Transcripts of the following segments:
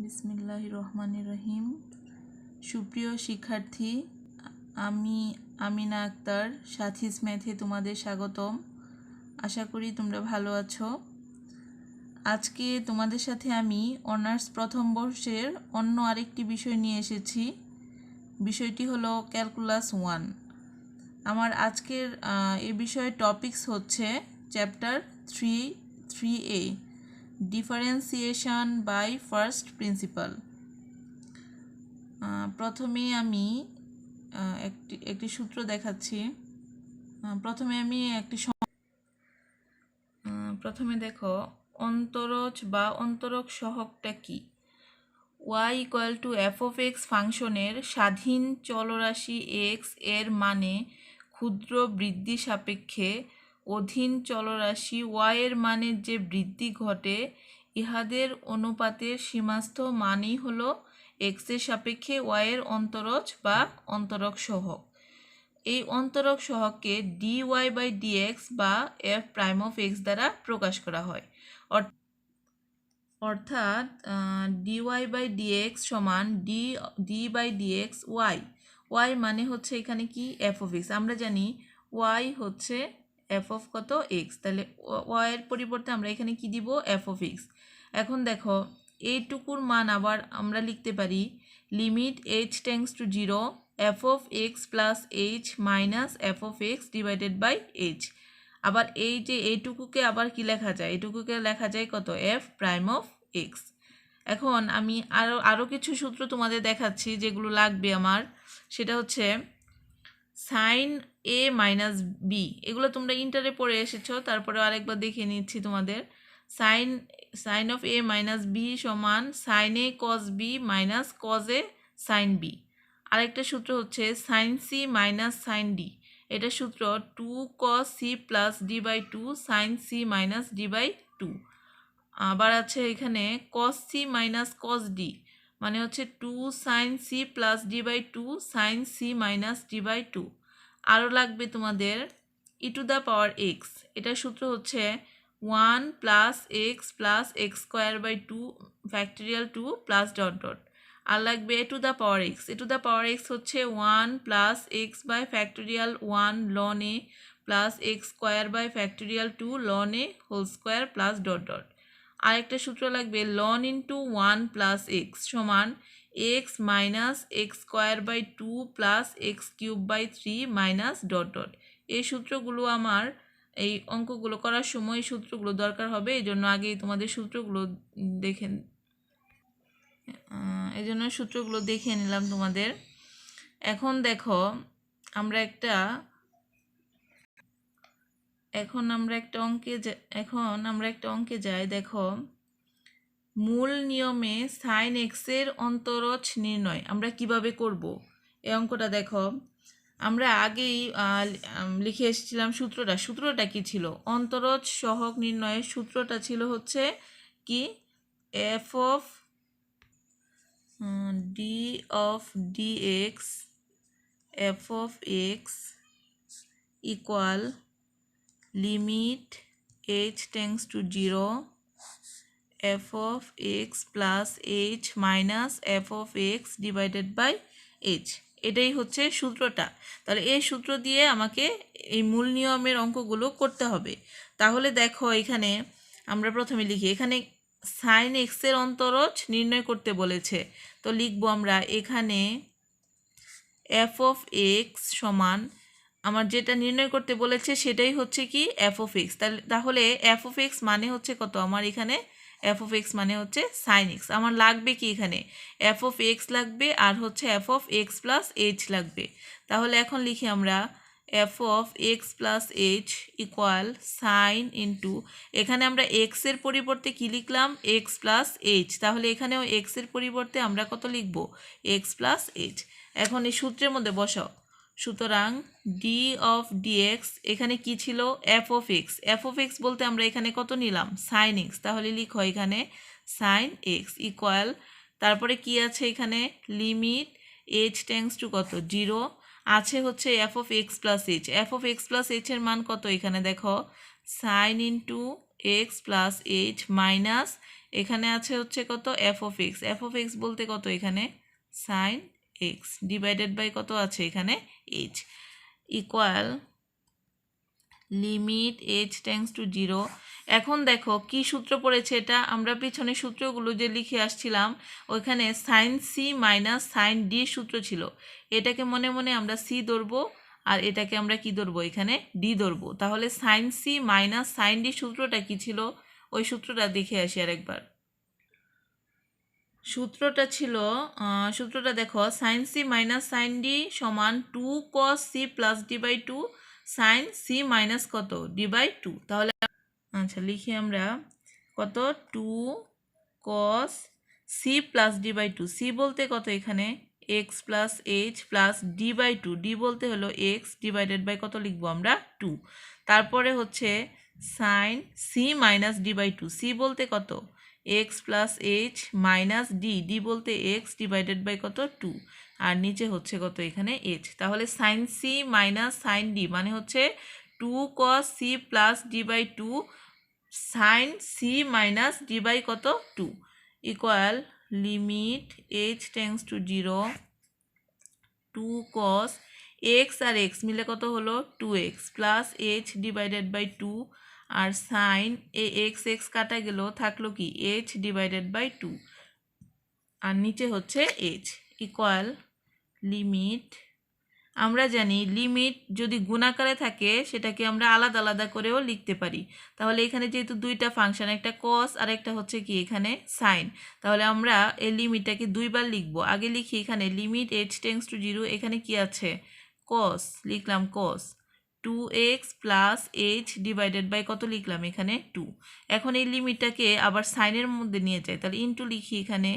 বিসমিল্লাহির রহমানির রহিম। সুপ্রিয় শিক্ষার্থী, আমি আমিনা আক্তার সাথীস ম্যাথে তোমাদের স্বাগতম। আশা করি তোমরা ভালো আছো। আজকে তোমাদের সাথে আমি অনার্স প্রথম বর্ষের অন্য আরেকটি বিষয় নিয়ে এসেছি। বিষয়টি হলো ক্যালকুলাস 1। আমার আজকের এই বিষয়ের টপিকস হচ্ছে chapter 3A, differentiation by first principle. প্রথমে আমি একটি সূত্র দেখাচ্ছি। প্রথমে দেখো, অন্তরজ বা অন্তরক সহগটা কি। y = f(x) ফাংশনের স্বাধীন চলরাশি x এর মানে ক্ষুদ্র বৃদ্ধি সাপেক্ষে অধীন চলরাশি y এর মানের যে বৃদ্ধি ঘটে ইহাদের অনুপাতের সীমাস্থ মানই হলো x এর সাপেক্ষে y এর অন্তরজ বা অন্তরক সহগ। এই অন্তরক সহগকে dy/dx বা f'(x) দ্বারা প্রকাশ করা হয়। অর্থাৎ dy/dx সমান d/dx y। y মানে হচ্ছে এখানে কি f(x). আমরা জানি y হচ্ছে f of কত x, তাহলে y এর পরিবর্তে আমরা এখানে কি দিব f(x). এখন দেখো, এইটুকুর মান আবার আমরা লিখতে পারি limit h tends to 0 f(x + h - f(x) / h। আবার এই যে এইটুকুকে আবার কি লেখা যায়, এইটুকুকে লেখা যায় কত f'(x). এখন আমি আরও কিছু সূত্র তোমাদের দেখাচ্ছি যেগুলো লাগবে আমার। সেটা হচ্ছে সাইন a - b, এগুলো তোমরা ইন্টারে পড়ে এসেছো, তারপরে আরেকবার দেখিয়ে নিচ্ছি তোমাদের। সাইন অফ a - b সমান sine a cos b - cos a sine b। আরেকটা সূত্র হচ্ছে সাইন c - সাইন d, এটা সূত্র 2 cos c + d/2 sign c - d/2। আবার আছে এখানে cos c - cos d, মানে হচ্ছে 2 sign c + d/2 sign c - d/2। আরও লাগবে তোমাদের e⁻x, এটা সূত্র হচ্ছে 1 + x + x²/2 ফ্যাক্টোরিয়াল 2 +... আর লাগবে e⁻x। e⁻x হচ্ছে 1 + x/(1 ln a + x² / 2 ln a (² +...) আরেকটা সূত্র লাগবে ln * 1 + x সমান x - x²/2 + x³/3 - ... এই সূত্রগুলো আমার এই অঙ্কগুলো করার সময় সূত্রগুলো দরকার হবে, এই জন্য আগেই তোমাদের সূত্রগুলো দেখে নিলাম তোমাদের। এখন দেখো, আমরা একটা অঙ্কে যাই। দেখো, মূল নিয়মে সাইন এক্স এর অন্তরজ নির্ণয় আমরা কিভাবে করব এই অঙ্কটা। দেখো, আমরা আগেই লিখে এসেছিলাম সূত্রটা কি ছিল। অন্তরজ সহগ নির্ণয়ের সূত্রটা ছিল হচ্ছে কি f of d of dx f of x equal limit h tends to 0 f of x plus h minus f of x /h। এটাই হচ্ছে সূত্রটা। তাহলে এই সূত্র দিয়ে আমাকে এই মূল নিয়মের অঙ্কগুলো করতে হবে। তাহলে দেখো, এখানে আমরা প্রথমে লিখি, এখানে সাইন এক্স এর অন্তরজ নির্ণয় করতে বলেছে। তো লিখবো আমরা এখানে f of x সমান, আমার যেটা নির্ণয় করতে বলেছে সেটাই হচ্ছে কি f of x। তাহলে f of x মানে হচ্ছে কত, আমার এখানে f of x মানে হচ্ছে সাইন এক্স। আমার লাগবে কি এখানে f of x লাগবে আর হচ্ছে f of x plus h লাগবে। তাহলে এখন লিখি আমরা f of x plus h equal sign into, এখানে আমরা x এর পরিবর্তে কি লিখলাম x plus h, তাহলে এখানেও x এর পরিবর্তে আমরা কত লিখব x plus h। এখন এই সূত্রের মধ্যে বসাও। সুতরাং d of dx এখানে কি ছিল f of x। f of x বলতে আমরা এখানে কত নিলাম সাইন x, তাহলে লিখো এখানে সাইন x ইকুয়াল, তারপরে কি আছে এখানে লিমিট h টেন্ডস টু কত 0 আছে হচ্ছে f of x plus h। f of x plus h এর মান কত, এখানে দেখো sign into x plus h minus এখানে আছে হচ্ছে কত এফ অফ এক্স বলতে কত এখানে সাইন এক্স ডিভাইডেড বাই কত আছে এখানে H equal limit H tends to 0। এখন দেখো কি সূত্র পড়েছে এটা, আমরা পিছনে সূত্রগুলো যে লিখে আসছিলাম ওইখানে sine C minus sine D সূত্র ছিল, এটাকে মনে মনে আমরা সি ধরবো আর এটাকে আমরা কি ধরবো এখানে ডি ধরবো। তাহলে sine C minus sine D সূত্রটা কি ছিল, ওই সূত্রটা দেখে আসি আরেকবার। সূত্রটা দেখো sine C minus sine D সমান 2 cos C plus D by 2 sine C minus কত ডি বাই 2। তাহলে আচ্ছা লিখি আমরা কত 2 cos C plus D by 2, C বলতে কত এখানে X plus H plus D by 2, D বলতে হলো এক্স ডিভাইডেড বাই কত লিখবো আমরা 2। তারপরে হচ্ছে sine C minus D by 2, C বলতে কত X plus H minus D, D বলতে এক্স ডিভাইডেড বাই কত 2, আর নিচে হচ্ছে কত এখানে এইচ। তাহলে sine C minus sine D মানে হচ্ছে 2 cos C plus D by 2 sine C minus D by কত 2 equal limit H tends to 0 2 cos X আর এক্স মিলে কত হলো 2x plus H divided by 2 আর সাইন এক্স এক্স কাটা গেল থাকলো কি এইচ ডিভাইডেড বাই 2 আর নিচে হচ্ছে এইচ ইকুয়াল লিমিট, আমরা জানি লিমিট যদি গুণাকারে থাকে সেটাকে আমরা আলাদা আলাদা করেও লিখতে পারি। তাহলে এখানে যেহেতু দুইটা ফাংশন, একটা কস আর একটা হচ্ছে কি এখানে সাইন, তাহলে আমরা এই লিমিটটাকে দুইবার লিখব। আগে লিখি এখানে লিমিট এইচ টেন্ডস টু 0, এখানে কি আছে কস, লিখলাম cos 2x plus H divided by কত লিখলাম এখানে 2। এখন এই লিমিটটাকে আবার সাইনের মধ্যে নিয়ে যাই, তাহলে ইনটু লিখি এখানে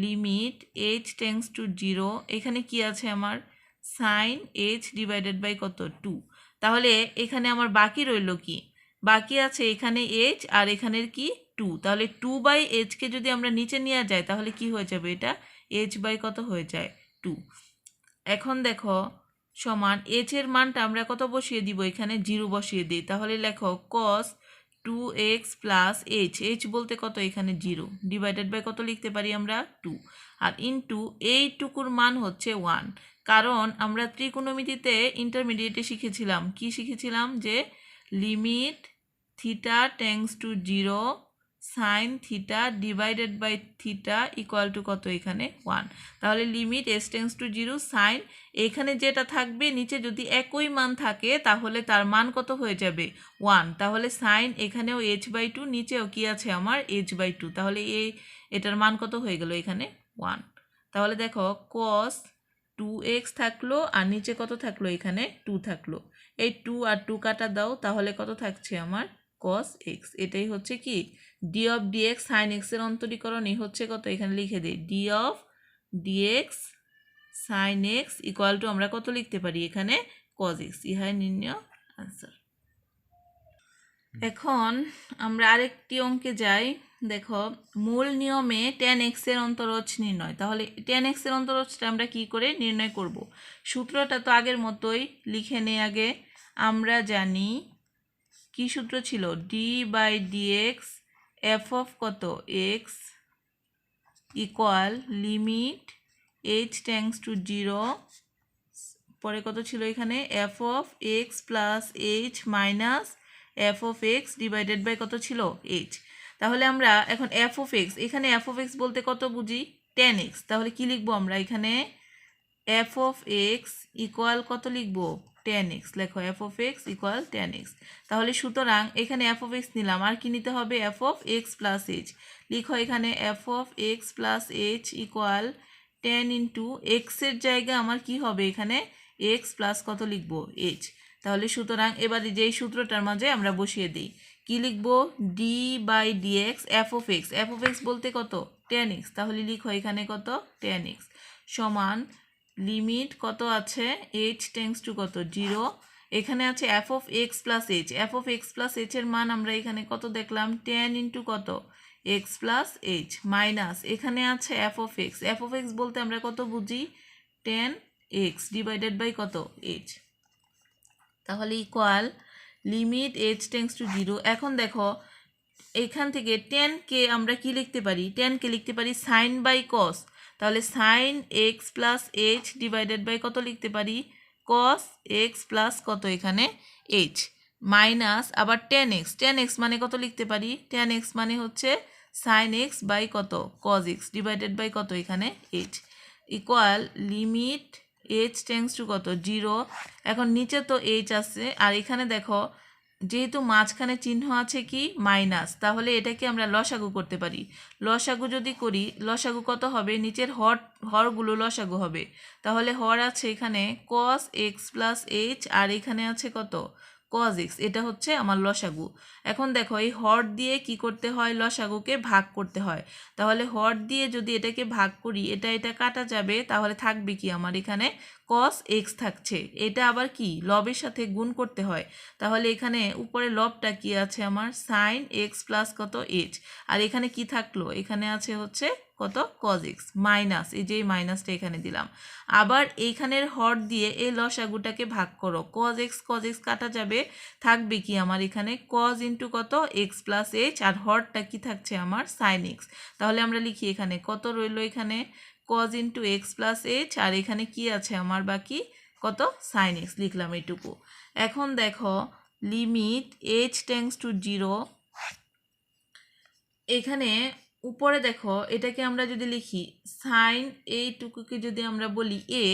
লিমিট এইচ টেন্ডস টু 0, এখানে কি আছে আমার সাইন এইচ ডিভাইডেড বাই কত 2। তাহলে এখানে আমার বাকি রইল কি, বাকি আছে এখানে এইচ আর এখানের কি 2, তাহলে 2 বাই এইচকে যদি আমরা নিচে নিয়ে যাই তাহলে কি হয়ে যাবে এটা এইচ বাই কত হয়ে যায় 2। এখন দেখো সমান এইচ এর মানটা আমরা কত বসিয়ে দিব এখানে 0 বসিয়ে দিই, তাহলে লেখো cos 2x plus H, H বলতে কত এখানে 0 ডিভাইডেড বাই কত লিখতে পারি আমরা 2 আর ইনটু এইটুকুর মান হচ্ছে 1, কারণ আমরা ত্রিকোণমিতিতে ইন্টারমিডিয়েটে শিখেছিলাম কি শিখেছিলাম যে limit theta tends to 0 sine theta divided by theta equal to কত এখানে 1। তাহলে limit S tends to 0 sine, এখানে যেটা থাকবে নিচে যদি একই মান থাকে তাহলে তার মান কত হয়ে যাবে 1, তাহলে সাইন এখানেও এইচ বাই 2 নিচেও কি আছে আমার এইচ বাই 2, তাহলে এটার মান কত হয়ে গেল এখানে 1। তাহলে দেখো cos 2x থাকলো আর নিচে কত থাকলো এখানে 2 থাকলো, এই 2 আর 2 কাটা দাও তাহলে কত থাকছে আমার cos x। এটাই হচ্ছে কি D of DX sine X এর অন্তরীকরণই হচ্ছে কত এখানে লিখে দিই D of DX sine X equal to আমরা কত লিখতে পারি এখানে cos x, ইহাই নির্ণয় আনসার। এখন আমরা আরেকটি অঙ্কে যাই। দেখো মূল নিয়মে tan x এর অন্তরজ নির্ণয়, তাহলে tan x এর অন্তরজটা আমরা কি করে নির্ণয় করব, সূত্রটা তো আগের মতোই লিখে নেই আগে। আমরা জানি কি সূত্র ছিল d by dx F of কত x equal limit H tends to 0, পরে কত ছিল এখানে f of x plus H minus f of x divided by কত ছিল এইচ। তাহলে আমরা এখন এফ অফ এক্স, এখানে এফ অফ এক্স বলতে কত বুঝি tan x, তাহলে কি লিখবো আমরা এখানে এফ অফ এক্স ইকুয়াল কত লিখবো tan x, লেখো F of x equal tan x। তাহলে সুতরাং এখানে এফ অফ এক্স নিলাম আর কি নিতে হবে F of x plus H, লিখো এখানে f of x plus H equal tan into এক্সের জায়গা আমার কি হবে এখানে এক্স প্লাস কত লিখবো এইচ। তাহলে সুতরাং এবারে যেই সূত্রটার মাঝে আমরা বসিয়ে দিই কি লিখবো D by dx F of x বলতে কত tan x, তাহলে লিখো এখানে কত tan x সমান লিমিট কত আছে এইচ টেন্ডস টু কত 0, এখানে আছে F of x plus H, F of x plus H এর মান আমরা এখানে কত দেখলাম tan ইন্টু কত এক্স প্লাস এইচ মাইনাস এখানে আছে এফ অফ এক্স বলতে আমরা কত বুঝি tan x ডিভাইডেড বাই কত এইচ, তাহলে equal limit H tends to 0। এখন দেখো এখান থেকে টেনকে আমরা কি লিখতে পারি, টেনকে লিখতে পারি সাইন বাই কস, তাহলে sine X plus H divided by কত লিখতে পারি, কস এক্স প্লাস কত এখানে এইচ, মাইনাস আবার টেন এক্স মানে কত লিখতে পারি, টেন এক্স মানে হচ্ছে সাইন এক্স বাই কত কজ এক্স ডিভাইডেড বাই কত এখানে H, equal limit H tends to কত 0। এখন নিচে তো এইচ আছে, আর এখানে দেখো যেহেতু মাঝখানে চিহ্ন আছে কি মাইনাস, তাহলে এটাকে আমরা লসাগু করতে পারি। লসাগু যদি করি, লসাগু কত হবে, নিচের হরগুলো লসাগু হবে, তাহলে হর আছে এখানে কস এক্স প্লাস এইচ, আর এখানে আছে কত কজ এক্স, এটা হচ্ছে আমার লসাগু। এখন দেখো এই হর দিয়ে কি করতে হয়, লসাগুকে ভাগ করতে হয়, তাহলে হর দিয়ে যদি এটাকে ভাগ করি, এটা কাটা যাবে, তাহলে থাকবে কি আমার এখানে কস এক্স থাকছে, এটা আবার কি লবের সাথে গুণ করতে হয়, তাহলে এখানে উপরে লবটা কি আছে আমার সাইন এক্স প্লাস কত এইচ, আর এখানে কি থাকলো, এখানে আছে হচ্ছে কত কজ এক্স মাইনাস, এই যে মাইনাসটা এখানে দিলাম, আবার এইখানের হর দিয়ে এই লসাগুটাকে ভাগ করো, কজ এক্স কাটা যাবে, থাকবে কি আমার এখানে কজ ইন্টু কত এক্স প্লাস এইচ, আর হরটা কি থাকছে আমার সাইন এক্স, তাহলে আমরা লিখি এখানে কত রইলো, এখানে cos into x plus h, আর এখানে কি আছে আমার বাকি কত সাইন এক্স লিখলাম এইটুকু। এখন দেখো লিমিট এইচ টেন্স টু 0, এখানে উপরে দেখো এটাকে আমরা যদি লিখি সাইন এইটুকুকে যদি আমরা বলি এ,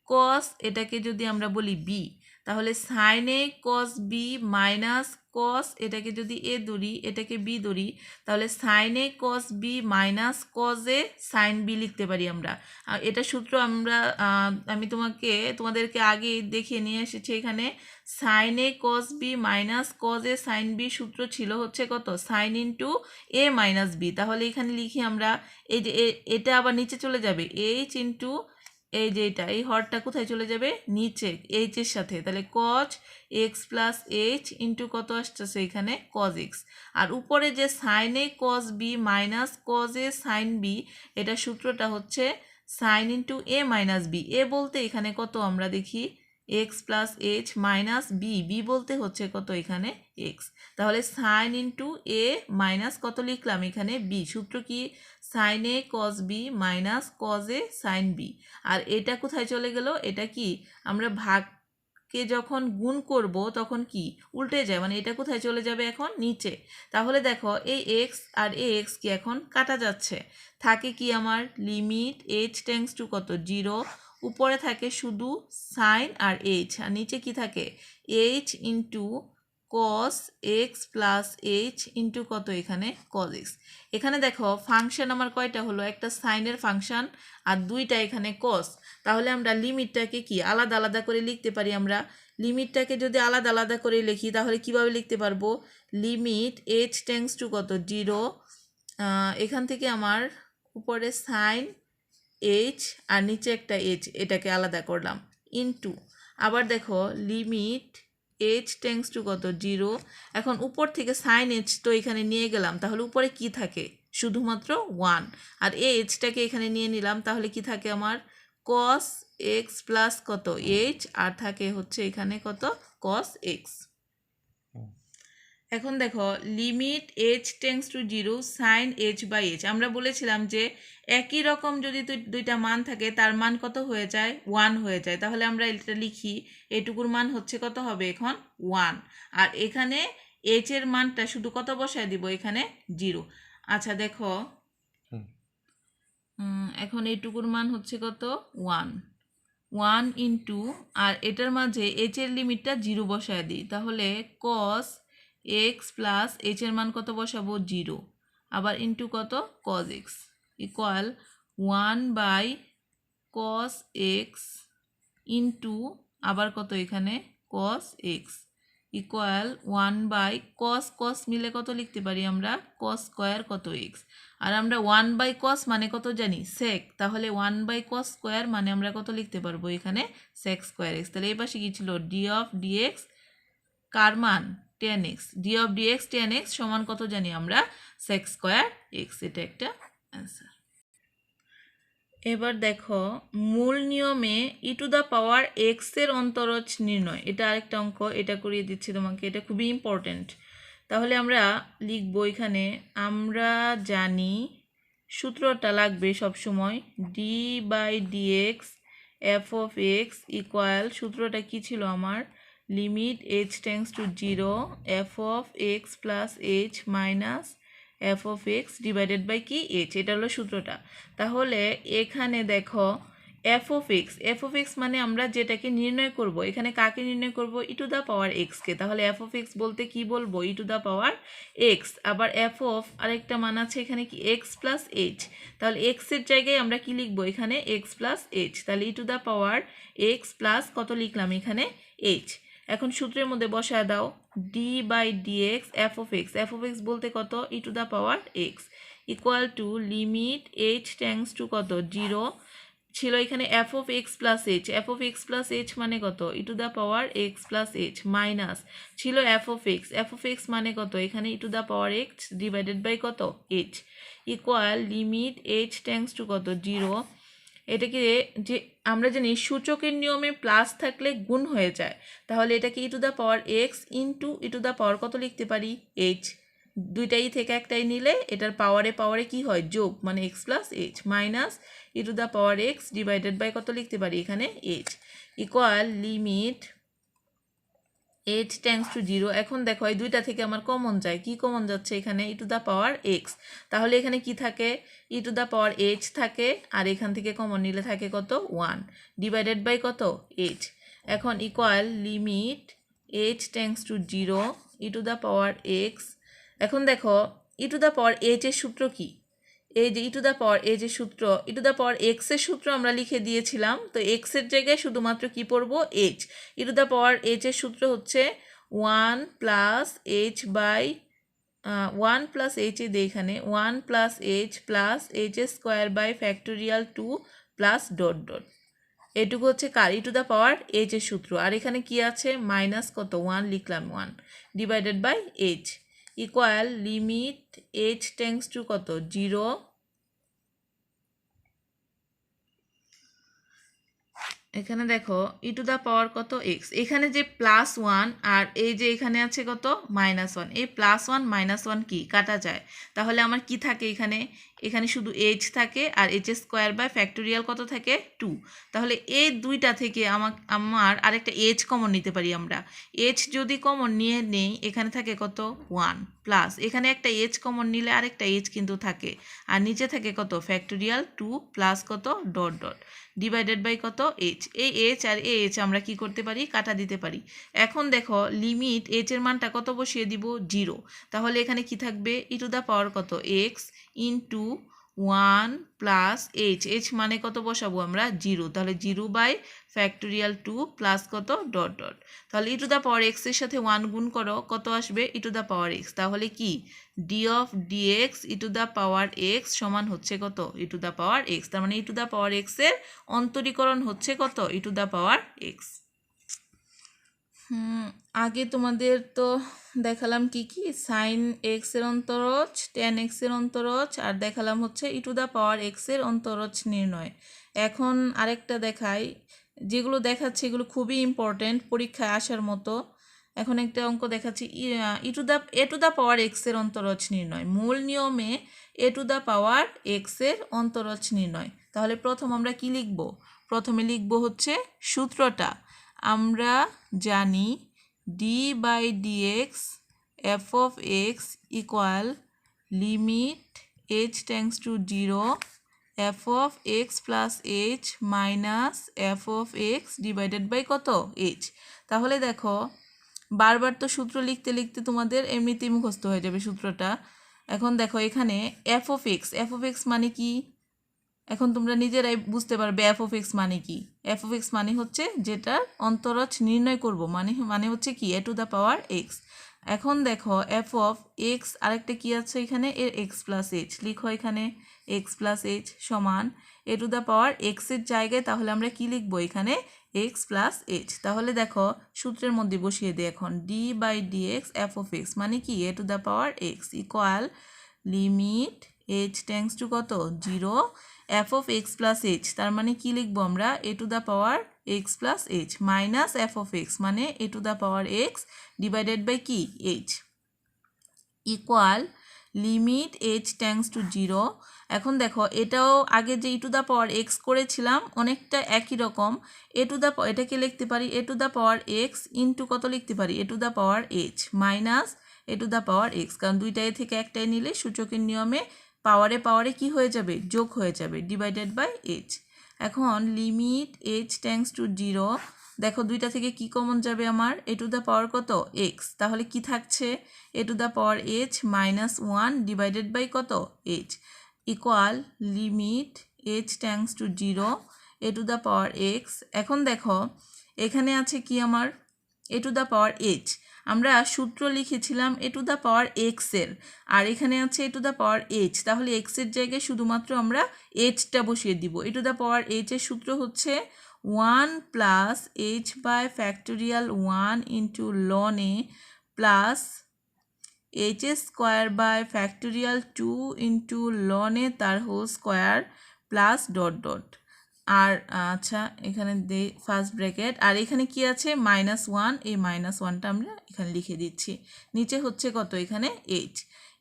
কস এটাকে যদি আমরা বলি বি, তাহলে সাইন এ কস বি মাইনাস কস এটাকে যদি এ ধরি, এটাকে বি ধরি, তাহলে সাইন এ কস বি মাইনাস কস এ সাইন বি লিখতে পারি আমরা। এটা সূত্র আমি তোমাদেরকে আগে দেখিয়ে নিয়ে এসেছি, এখানে সাইন এ কস বি মাইনাস কস এ সাইন বি সূত্র ছিল হচ্ছে কত sign into A minus B, তাহলে এখানে লিখি আমরা এই যে এটা আবার নিচে চলে যাবে এইচ ইন্টু এই যে এই হরটা কোথায় চলে যাবে নিচে এইচ এর সাথে, তাহলে cos X plus H into কত আসতেছে এখানে কজ এক্স, আর উপরে যে sine A cos B minus cos A sign B, এটা সূত্রটা হচ্ছে sine into A minus B, A বলতে এখানে কত আমরা দেখি X plus H minus B বলতে হচ্ছে কত এখানে এক্স, তাহলে সাইন ইন্টু এ মাইনাস কত লিখলাম এখানে বি, সূত্র কি sin A cos B minus cos A sign B, আর এটা কোথায় চলে গেল, এটা কি আমরা ভাগকে যখন গুণ করব তখন কি উল্টে যায়, মানে এটা কোথায় চলে যাবে এখন নিচে, তাহলে দেখো এই এক্স আর এ এক্স কি এখন কাটা যাচ্ছে, থাকে কি আমার লিমিট এইচ টেন্স টু কত 0, উপরে থাকে শুধু সাইন আর এইচ, আর নিচে কি থাকে H into cos x plus H into কত এখানে কজ এক্স। এখানে দেখো ফাংশন আমার কয়টা হলো, একটা সাইনের ফাংশন আর দুইটা এখানে কস, তাহলে আমরা লিমিটটাকে কি আলাদা আলাদা করে লিখতে পারি, আমরা লিমিটটাকে যদি আলাদা আলাদা করে লিখি তাহলে কিভাবে লিখতে পারবো, লিমিট এইচ টেন্স টু কত 0, এখান থেকে আমার উপরে সাইন এইচ আর নিচে একটা এইচ, এটাকে আলাদা করলাম ইনটু, আবার দেখো লিমিট এইচ টেন্স টু কত 0, এখন উপর থেকে সাইন এইচ তো এখানে নিয়ে গেলাম, তাহলে উপরে কি থাকে শুধুমাত্র 1, আর এই এইচটাকে এখানে নিয়ে নিলাম, তাহলে কি থাকে আমার কস এক্স প্লাস কত এইচ, আর থাকে হচ্ছে এখানে কত কস এক্স। এখন দেখো limit H tends to 0 sine h by h, আমরা বলেছিলাম যে একই রকম যদি দুইটা মান থাকে তার মান কত হয়ে যায় 1 হয়ে যায়, তাহলে আমরা এটা লিখি এটুকুর মান হচ্ছে কত হবে এখন 1, আর এখানে এইচ এর মানটা শুধু কত বসায় দিব এখানে 0। আচ্ছা দেখো এখন এইটুকুর মান হচ্ছে কত 1 ইন্টু, আর এটার মাঝে এইচ এর লিমিটটা 0 বসায় দিই, তাহলে কস এক্স প্লাস এইচ এর মান কত বসাবো 0, আবার ইন্টু কত cos x equal 1 by cos x into আবার কত এখানে cos x equal 1 by cos মিলে কত লিখতে পারি আমরা কস স্কোয়ার কত এক্স, আর আমরা 1 বাই কস মানে কত জানি সেক, তাহলে 1 বাই কস স্কোয়ার মানে আমরা কত লিখতে পারবো এখানে সেক স্কোয়ার এক্স, তাহলে এই পাশে কি ছিল ডি অফ ডিএক্স কার মান 10x, D of dx 10x সমান কত জানি আমরা সেক স্কোয়ার এক্স, এটা একটা অ্যান্সার। এবার দেখো মূল নিয়মে ই টু দ্য পাওয়ার এক্স এর অন্তরজ নির্ণয়, এটা আরেকটা অঙ্ক, এটা করিয়ে দিচ্ছি তোমাকে, এটা খুবই ইম্পর্টেন্ট। তাহলে আমরা লিখব এখানে আমরা জানি সূত্রটা লাগবে সব সময় d/dx f(x) ইকুয়াল সূত্রটা কি ছিল আমার limit h tends to 0 f(x plus h minus f(x) divided by কি h, এটা হলো সূত্রটা। তাহলে এখানে দেখো f(x) মানে আমরা যেটাকে নির্ণয় করব, এখানে কাকে নির্ণয় করব e to the power x কে। তাহলে f(x) বলতে কি বলবো e to the power x। আবার আরেকটা মান আছে এখানে কি x প্লাস h, তাহলে x এর জায়গায় আমরা কি লিখব এখানে x প্লাস h, তাহলে e to the power x plus কত লিখলাম এখানে h। এখন সূত্রের মধ্যে বসায় দাও d/dx f(x) বলতে কত e to the power x equal to limit h tends to কত 0 ছিল এখানে f(x plus h, f(x plus h মানে কত e to the power x plus h minus ছিল f(x মানে কত এখানে e to the power x divided by কত h equal limit h tends to কত 0। এটাকে যে আমরা জানি সূচকের নিয়মে প্লাস থাকলে গুণ হয়ে যায়, তাহলে এটাকে e to the power x into e to the power কত লিখতে পারি h, দুইটাই থেকে একটাই নিলে এটার পাওয়ারে কি হয় যোগ, মানে x plus h minus e to the power x divided by কত লিখতে পারি এখানে h equal limit h tends to 0। এখন দেখো এই দুইটা থেকে আমার কমন যায়, কি কমন যাচ্ছে এখানে e to the power x, তাহলে এখানে কি থাকে e to the power h থাকে, আর এখান থেকে কমন নিলে থাকে কত 1 ডিভাইডেড বাই কত h। এখন equal limit h tends to 0 e to the power x। এখন দেখো e to the power h এর সূত্র কি, এই যে e to the power h এর সূত্র e to the power x এর সূত্র আমরা লিখে দিয়েছিলাম, তো x এর জায়গায় শুধুমাত্র কি পড়বো h। e to the power h এর সূত্র হচ্ছে 1 plus h by 1 plus h এ দিই এখানে 1 plus h plus h square by factorial 2 plus dot dot, এটুকু হচ্ছে কার e to the power h এর সূত্র। আর এখানে কি আছে মাইনাস কত 1 লিখলাম 1 divided by h equal limit h tends to কত 0। এখানে দেখো e টু দা পাওয়ার কত x, এখানে যে প্লাস 1 আর এই যে এখানে আছে কত -1, এই প্লাস 1 -1 কি কাটা যায়, তাহলে আমার কি থাকে এখানে শুধু h থাকে আর h স্কোয়ার বাই ফ্যাক্টোরিয়াল কত থাকে 2। তাহলে এই দুইটা থেকে আমার আরেকটা h কমন নিতে পারি আমরা, h যদি কমন নিয়ে নেই এখানে থাকে কত 1 প্লাস এখানে একটা h কমন নিলে আরেকটা h কিন্তু থাকে, আর নিচে থাকে কত ফ্যাক্টোরিয়াল 2 প্লাস কত ডট ডট ডিভাইডেড বাই কত h। এই h আর এই h আমরা কি করতে পারি কাটা দিতে পারি। এখন দেখো লিমিট h এর মানটা কত বসিয়ে দিব 0, তাহলে এখানে কি থাকবে e টু দা পাওয়ার কত x ইন্টু 1 প্লাস h মানে কত বসাবো আমরা 0, তাহলে 0 বাই ফ্যাক্টোরিয়াল 2 প্লাস কত ডট ডট, তাহলে e to the power x এর সাথে 1 গুণ করো কত আসবে e to the power x, তাহলে কি d of dx e to the power x সমান হচ্ছে কত e to the power x, তার মানে e to the power x এর অন্তরীকরণ হচ্ছে কত e to the power x। আগে তোমাদের তো দেখালাম কি সাইন x এর অন্তরজ, tan x এর অন্তরজ, আর দেখালাম হচ্ছে e to the power x এর অন্তরজ নির্ণয়। এখন আরেকটা দেখাই, যেগুলো দেখাচ্ছে এগুলো খুবই ইম্পর্টেন্ট পরীক্ষায় আসার মতো। এখন একটা অঙ্ক দেখাচ্ছি এ টু দা পাওয়ার x এর অন্তরজ নির্ণয়। মূল নিয়মে এ টু দা পাওয়ার x এর অন্তরজ নির্ণয়। তাহলে প্রথম আমরা কি লিখব, প্রথমে লিখব হচ্ছে সূত্রটা, আমরা জানি d/dx f(x) equal limit h tends to 0 f(x plus h minus f(x) divided by কত h। তাহলে দেখো বারবার তো সূত্র লিখতে লিখতে তোমাদের এমনিতেই মুখস্থ হয়ে যাবে সূত্রটা। এখন দেখো এখানে f(x) মানে কি, এখন তোমরা নিজেরাই বুঝতে পারবে f(x) মানে কি। f(x) মানে হচ্ছে যেটার অন্তরজ নির্ণয় করব, মানে হচ্ছে কি a to the power x। এখন দেখো f(x) আরেকটা কি আছে এখানে এর x প্লাস h, লিখো এখানে x প্লাস h সমান এ টু দা পাওয়ার x এর জায়গায় তাহলে আমরা কি লিখবো এখানে x প্লাস h। তাহলে দেখো সূত্রের মধ্যে বসিয়ে দিই এখন d/dx f(x) মানে কি a to the power x equal limit h tends to কত 0 f(x প্লাস h, তার মানে কি লিখবো আমরা a to the power x plus h minus f(x) মানে a to the power x divided by কি h। Equal limit H tends to 0। এখন দেখো এটাও আগে যে টু দ্য পাওয়ার এক্স করেছিলাম অনেকটা একই রকম। এটাকে লিখতে পারি a to the power x into কত লিখতে পারি a to the power h minus a to the power x, কারণ দুইটাই থেকে একটাই নিলে সূচকের নিয়মে পাওয়ারে কি হয়ে যাবে, যোগ হয়ে যাবে, ডিভাইডেড বাই এইচ। এখন লিমিট এইচ টেন্ডস টু 0, দেখো দুইটা থেকে কি কমন যাবে আমার, এ টু দ্য পাওয়ার কত এক্স, তাহলে কি থাকছে a to the power h minus 1 divided by কত h equal limit H tends to 0 a to the power x. এখন দেখো এখানে আছে কি আমার a to the power h, আমরা সূত্র লিখেছিলাম এ টু দ্য পাওয়ার এক্সের, আর এখানে আছে এ টু দ্য পাওয়ার এইচ, তাহলে এক্সের জায়গায় শুধুমাত্র আমরা এইচটা বসিয়ে দিব। এ টু দ্য পাওয়ার এইচের সূত্র হচ্ছে 1 plus h by factorial 1 into ln a plus h square by factorial 2 into ln a তার whole square plus dot dot. আর আচ্ছা এখানে দে ফার্স্ট ব্র্যাকেট, আর এখানে কি আছে -1, এই -1টা আমরা এখানে লিখে দিচ্ছি। নিচে হচ্ছে কত এখানে H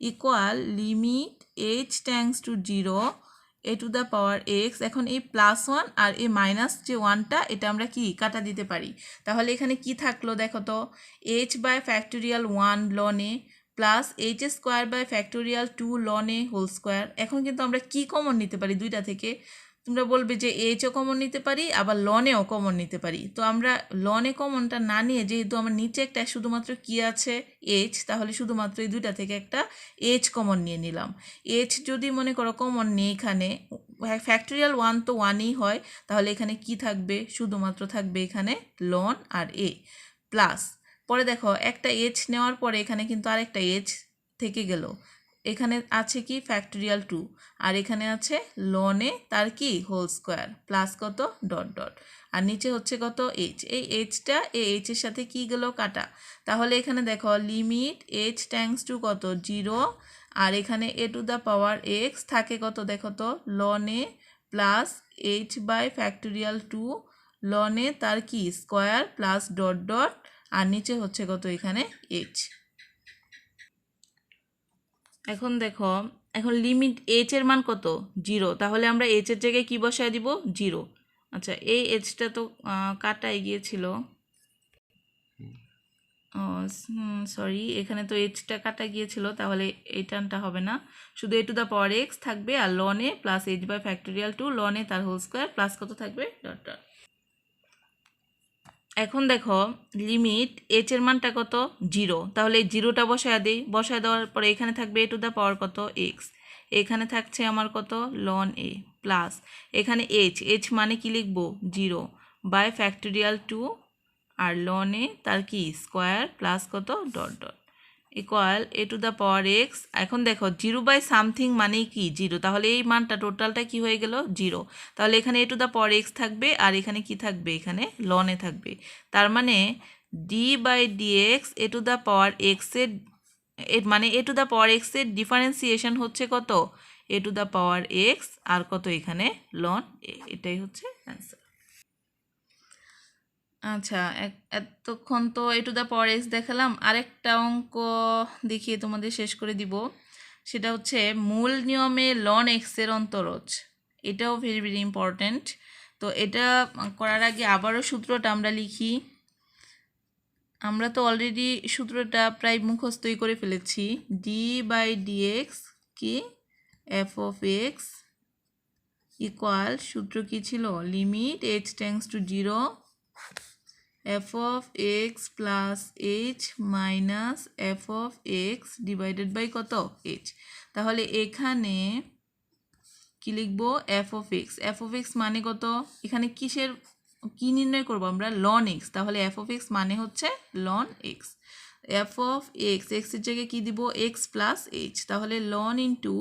equal limit H tends to 0 a to the power x. এখন এই +1 আর এই মাইনাস যে 1টা এটা আমরা কি কাটা দিতে পারি, তাহলে এখানে কি থাকলো দেখো তো h by factorial 1 ln a plus h square by factorial 2 ln a whole square. এখন কিন্তু আমরা কি কমন নিতে পারি দুইটা থেকে, তোমরা বলবে যে এইচও কমন নিতে পারি আবার লনেও কমন নিতে পারি, তো আমরা লনে কমনটা না নিয়ে যেহেতু আমার নিচে একটা শুধুমাত্র কি আছে এইচ, তাহলে শুধুমাত্র এই দুইটা থেকে একটা এইচ কমন নিয়ে নিলাম। এইচ যদি মনে করো কমন নেই এখানে, ফ্যাক্টোরিয়াল 1 তো 1ই হয়, তাহলে এখানে কি থাকবে শুধুমাত্র থাকবে এখানে লন আর এ প্লাস, পরে দেখো একটা এইচ নেওয়ার পরে এখানে কিন্তু আরেকটা এইচ থেকে গেল, এখানে আছে কি ফ্যাক্টোরিয়াল 2 আর এখানে আছে লনে তার কি হোল স্কোয়ার প্লাস কত ডট ডট, আর নিচে হচ্ছে কত এইচ, এই এইচটা এই এইচের সাথে কি গেল কাটা, তাহলে এখানে দেখো লিমিট এইচ টেন্ডস টু কত 0, আর এখানে এ টু দ্য পাওয়ার এক্স থাকে কত দেখো তো লনে প্লাস এইচ বাই ফ্যাক্টোরিয়াল 2 লনে তার কি স্কোয়ার প্লাস ডট ডট, আর নিচে হচ্ছে কত এখানে এইচ। এখন দেখো এখন লিমিট এইচ এর মান কত 0, তাহলে আমরা এইচ এর জায়গায় কি বসায় দিব 0। আচ্ছা এই এইচটা তো কাটাই গিয়েছিল, সরি এখানে তো এইচটা কাটা গিয়েছিল, তাহলে এই টার্মটা হবে না, শুধু a to the power x থাকবে আর ln a plus h by factorial 2 ln a তার হোল স্কোয়ার প্লাস কত থাকবে ডট ডট। এখন দেখো লিমিট এইচ এর মানটা কত 0, তাহলে এই 0টা বসায় দিই, বসায় দেওয়ার পরে এখানে থাকবে এ টু দ্য পাওয়ার কত এক্স, এখানে থাকছে আমার কত লন এ প্লাস এখানে এইচ মানে কি লিখবো 0 by factorial 2 R ln a তার কি স্কোয়ার প্লাস কত dot dot equal A to the power x. এখন দেখো 0 বাই সামথিং মানেই কি 0, তাহলে এই মানটা টোটালটা কি হয়ে গেল 0, তাহলে এখানে এ টু দ্য পাওয়ার এক্স থাকবে আর এখানে কি থাকবে এখানে লনে থাকবে, তার মানে d by dx e to the power এক্সের মানে এ টু দ্য পাওয়ার এক্সের ডিফারেন্সিয়েশন হচ্ছে কত এ টু দ্য পাওয়ার এক্স আর কত এখানে লন এ, এটাই হচ্ছে অ্যান্সার। আচ্ছা এতক্ষণ তো এ টু দ্য পাওয়ার এক্স দেখালাম, আরেকটা অঙ্ক দেখিয়ে তোমাদের শেষ করে দিব, সেটা হচ্ছে মূল নিয়মে লন এক্সের অন্তরজ, এটাও ভেরি ভেরি ইম্পর্ট্যান্ট। তো এটা করার আগে আবারও সূত্রটা আমরা লিখি, আমরা তো অলরেডি সূত্রটা প্রায় মুখস্থই করে ফেলেছি, ডি বাই ডিএক্স কি এফ অফ এক্স ইকুয়াল সূত্র কি ছিল limit H tends to 0 f of x plus h minus f of x divided by কত h, তাহলে এখানে কি লিখবো f of x মানে কত, এখানে কিসের কি নির্ণয় করব আমরা ln x, তাহলে f of x মানে হচ্ছে ln x, f of x এর জায়গায় কি দিব x plus h, তাহলে ln ইন্টু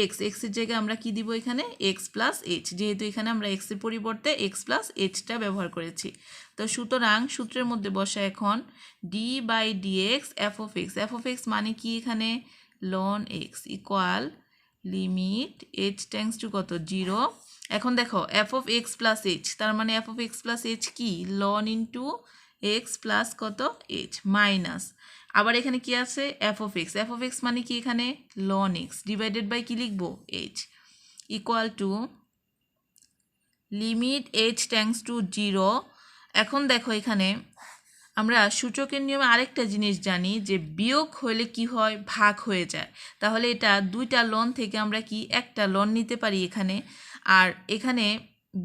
x এর জায়গায় আমরা কি দিব এখানে x plus h, যেহেতু এখানে আমরা x এর পরিবর্তে x plus hটা ব্যবহার করেছি, তো সুতরাং সূত্রের মধ্যে বসা এখন d by dx f of x মানে কি এখানে ln x equal limit h tends to কত 0। এখন দেখো f of x plus h, তার মানে f of x plus h কি ln ইন্টু x প্লাস কত h মাইনাস আবার এখানে কি আছে এফ অফ এক্স মানে কি এখানে লন এক্স ডিভাইডেড বাই কি লিখবো H equal to limit H tends to 0। এখন দেখো এখানে আমরা সূচকের নিয়মে আরেকটা জিনিস জানি যে বিয়োগ হলে কি হয় ভাগ হয়ে যায়। তাহলে এটা দুইটা লন থেকে আমরা কি একটা লন নিতে পারি এখানে, আর এখানে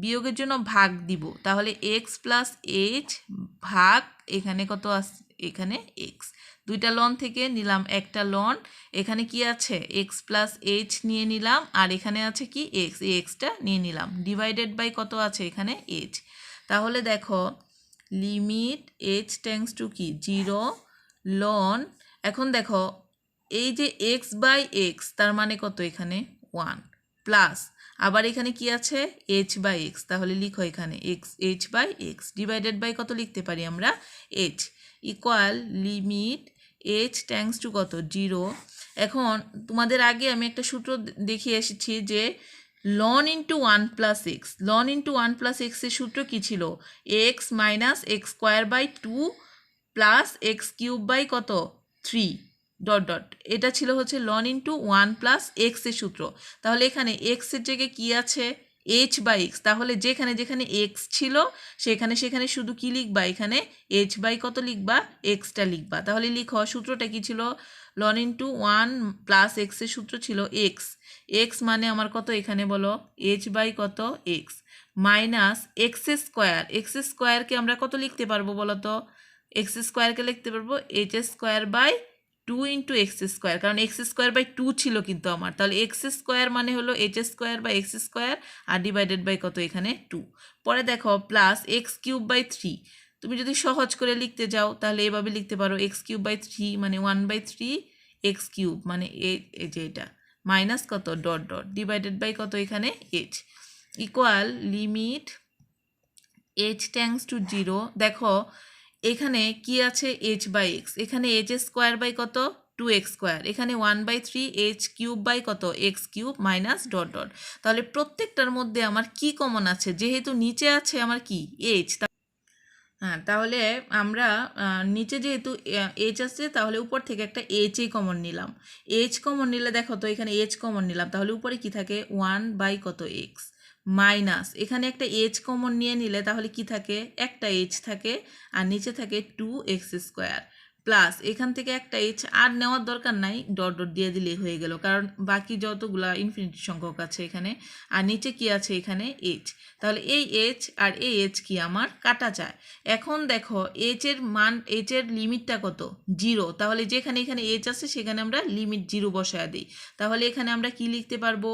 বিয়োগের জন্য ভাগ দিব। তাহলে এক্স প্লাস এইচ ভাগ এখানে কত আছে এখানে এক্স, দুইটা লন থেকে নিলাম একটা লন, এখানে কি আছে এক্স প্লাস এইচ নিয়ে নিলাম, আর এখানে আছে কি এক্স, এই এক্সটা নিয়ে নিলাম ডিভাইডেড বাই কত আছে এখানে এইচ। তাহলে দেখো লিমিট এইচ টেন্ডস টু কি 0 লন, এখন দেখো এই যে এক্স বাই এক্স তার মানে কত এখানে 1 প্লাস আবার এখানে কি আছে এইচ বাই এক্স, তাহলে লিখো এখানে x h by x divided by কত লিখতে পারি আমরা h equal limit H tends to কত 0। এখন তোমাদের আগে আমি একটা সূত্র দেখিয়ে এসেছি যে লন ইন্টু 1 প্লাস এক্স, লন ইন্টু 1 প্লাস এক্সের সূত্র কী ছিল x minus x square by 2 plus x cube by কত 3 ডট ডট, এটা ছিল হচ্ছে লন ইন্টু 1 প্লাস এক্সের সূত্র। তাহলে এখানে এক্সের জায়গায় কী আছে এইচ বাই এক্স, তাহলে যেখানে যেখানে এক্স ছিল সেখানে শুধু কি লিখবা এখানে এইচ বাই কত লিখবা এক্সটা লিখবা। তাহলে লিখো সূত্রটা কি ছিল লন ইন্টু 1 প্লাস এক্সের সূত্র ছিল এক্স, এক্স মানে আমার কত এখানে বলো এইচ বাই কত এক্স মাইনাস এক্স স্কোয়ারকে আমরা কত লিখতে পারবো বলো তো, এক্স স্কোয়ারকে লিখতে পারবো h square by 2 into x square, কারণ এক্স স্কোয়ার বাই 2 ছিল কিন্তু আমার, তাহলে এক্স স্কোয়ার মানে হলো h square by x square আর ডিভাইডেড বাই কত এখানে 2। পরে দেখো প্লাস এক্স কিউব বাই 3, তুমি যদি সহজ করে লিখতে যাও তাহলে এভাবে লিখতে পারো এক্স কিউব বাই 3 মানে 1/3 এক্স কিউব মানে এই যে এটা মাইনাস কত ডট ডট ডিভাইডেড বাই কত এখানে H equal limit H tends to 0। দেখো এখানে কি আছে এইচ বাই এক্স, এখানে এইচ স্কোয়ার বাই কত 2x স্কোয়ার, এখানে 1/3 এইচ কিউব বাই কত x cube minus dot dot. তাহলে প্রত্যেকটার মধ্যে আমার কি কমন আছে, যেহেতু নিচে আছে আমার কি এইচ, হ্যাঁ তাহলে আমরা নিচে যেহেতু এইচ আছে তাহলে উপর থেকে একটা এইচই কমন নিলাম, এইচ কমন নিলে দেখো তো এখানে এইচ কমন নিলাম, তাহলে উপরে কি থাকে 1 বাই কত এক্স মাইনাস এখানে একটা এইচ কমন নিয়ে নিলে তাহলে কি থাকে একটা এইচ থাকে আর নিচে থাকে 2x স্কোয়ার প্লাস এখান থেকে একটা এইচ আর নেওয়ার দরকার নাই ডট ডট দিয়ে দিলেই হয়ে গেল, কারণ বাকি যতগুলা ইনফিনিটি সংখ্যক আছে এখানে আর নিচে কি আছে এখানে এইচ, তাহলে এই এইচ আর এই এইচ কি আমার কাটা যায়। এখন দেখো এইচের মান এইচের লিমিটটা কত 0, তাহলে যেখানে এখানে এইচ আছে সেখানে আমরা লিমিট 0 বসায় দিই, তাহলে এখানে আমরা কি লিখতে পারবো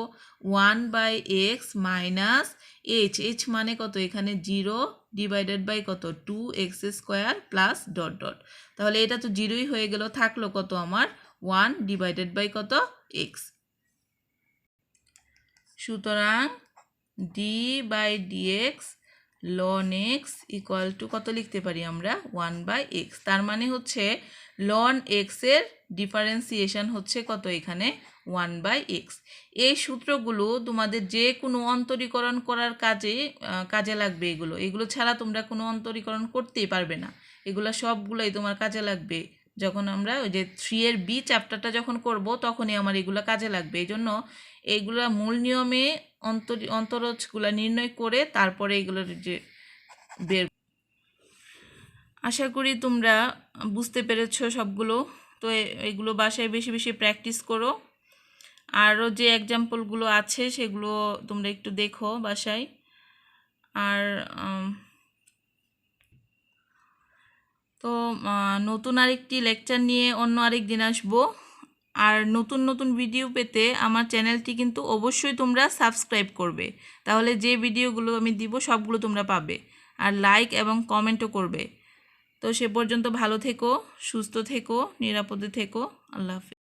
1/x মাইনাস এইচ মানে কত এখানে 0 ডিভাইডেড বাই কত 2x square plus dot dot, তাহলে এটা তো 0ই হয়ে গেল, থাকলো কত আমার 1 ডিভাইডেড বাই কত x। সুতরাং d/dx ln x equal to কত লিখতে পারি আমরা 1/x, তার মানে হচ্ছে ln x এর ডিফারেন্সিয়েশন হচ্ছে কত এখানে 1/x। এই সূত্রগুলো তোমাদের যে কোনো অন্তরীকরণ করার কাজে লাগবে, এগুলো ছাড়া তোমরা কোনো অন্তরীকরণ করতেই পারবে না, এগুলো সবগুলোই তোমার কাজে লাগবে। যখন আমরা ওই যে 3 এর বি চ্যাপ্টারটা যখন করব তখনই আমার এগুলো কাজে লাগবে, এই জন্য এইগুলা মূল নিয়মে অন্তরজগুলো নির্ণয় করে তারপরে এগুলোর যে বের। আশা করি তোমরা বুঝতে পেরেছো সবগুলো, তো এগুলো বাসায় বেশি বেশি প্র্যাকটিস করো, আরও যে এক্সাম্পলগুলো আছে সেগুলো তোমরা একটু দেখো বাসায়। আর তো নতুন আরেকটি লেকচার নিয়ে অন্য আরেক দিন আসবো, আর নতুন নতুন ভিডিও পেতে আমার চ্যানেলটি কিন্তু অবশ্যই তোমরা সাবস্ক্রাইব করবে, তাহলে যে ভিডিওগুলো আমি দিব সবগুলো তোমরা পাবে, আর লাইক এবং কমেন্টও করবে। তো সে পর্যন্ত ভালো থেকো, সুস্থ থেকো, নিরাপদে থেকো, আল্লাহ হাফেজ।